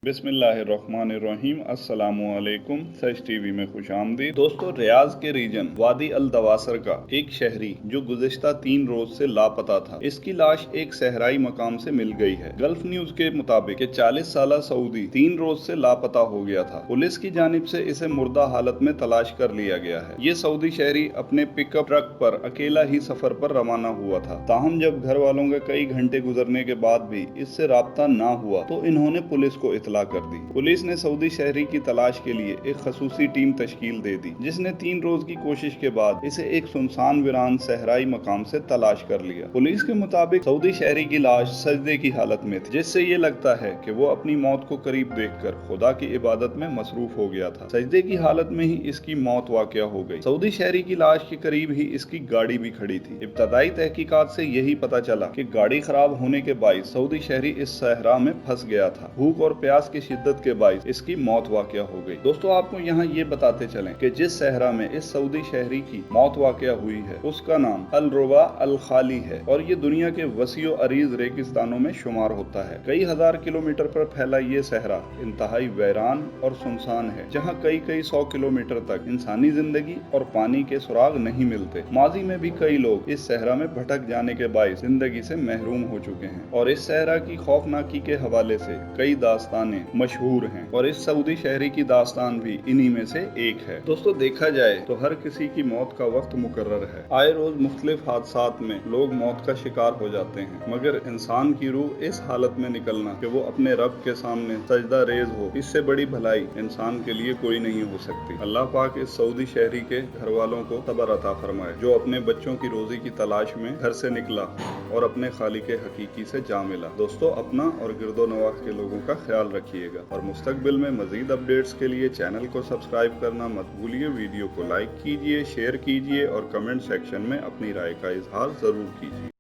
बिस्मिल्लाहिर्रहमानिर्रहीम। अस्सलामुअलैकुम। सच टीवी में खुश आमदीद। दोस्तों, रियाज के रीजन वादी अल दवासर का एक शहरी जो गुज़िश्ता 3 रोज से लापता था, इसकी लाश एक सहराई मकाम से मिल गई है। गल्फ न्यूज के मुताबिक 40 साला सऊदी 3 रोज से लापता हो गया था। पुलिस की जानिब से इसे मुर्दा हालत में तलाश कर लिया गया है। ये सऊदी शहरी अपने पिकअप ट्रक पर अकेला ही सफर पर रवाना हुआ था। ताहम जब घर वालों के कई घंटे गुजरने के बाद भी इससे राब्ता ना हुआ तो इन्होंने पुलिस को इतला कर दी। पुलिस ने सऊदी शहरी की तलाश के लिए एक खसूसी टीम तश्कील दे दी, जिसने 3 रोज की कोशिश के बाद इसे एक सुनसान वीरान सहराई मकाम से तलाश कर लिया। पुलिस के मुताबिक सऊदी शहरी की लाश सजदे की हालत में थी, जिससे ये लगता है कि वो अपनी मौत को करीब देखकर खुदा की इबादत में मसरूफ हो गया था। सजदे की हालत में ही इसकी मौत वाक़या हो गई। सऊदी शहरी की लाश के करीब ही इसकी गाड़ी भी खड़ी थी। इब्तदाई तहकीकात से यही पता चला कि गाड़ी खराब होने के बाइस सऊदी शहरी इस सहरा में फंस गया था। भूख और प्यास की शिद्दत के बाइस इसकी मौत वाक़या हो गई। दोस्तों, आपको यहाँ ये बताते चलें कि जिस सहरा में इस सऊदी शहरी की मौत वाक़या हुई है उसका नाम अल रुबा अल खाली है और ये दुनिया के वसीओ अरीज रेगिस्तानों में शुमार होता है। कई हजार किलोमीटर पर फैला ये सहरा इंतहाई वीरान और सुनसान है, जहाँ कई 100 किलोमीटर तक इंसानी जिंदगी और पानी के सुराग नहीं मिलते। माजी में भी कई लोग इस सहरा में भटक जाने के बाइस जिंदगी से महरूम हो चुके हैं और इस सहरा की खौफनाकी के हवाले से कई दास्तानें मशहूर हैं और इस सऊदी शहरी की दास्तान भी इन्हीं में से एक है। दोस्तों, देखा जाए तो हर किसी की मौत का वक्त मुकर्रर है। आए रोज मुख्तलिफ हादसात में लोग मौत का शिकार हो जाते हैं, मगर इंसान की रूह इस हालत में निकलना कि वो अपने रब के सामने सजदा रेज हो, इससे बड़ी भलाई इंसान के लिए कोई नहीं हो सकती। अल्लाह पाक इस सऊदी शहरी के घर वालों को सब्र अता फरमाए, जो अपने बच्चों की रोजी की तलाश में घर से निकला और अपने खालिक हकीकी से जा मिला। दोस्तों, अपना और गिरदो नवाह के लोगों का ख्याल रखिएगा और मुस्तकबिल में मजीद अपडेट्स के लिए चैनल को सब्सक्राइब करना मत भूलिए। वीडियो को लाइक कीजिए, शेयर कीजिए और कमेंट सेक्शन में अपनी राय का इजहार जरूर कीजिए।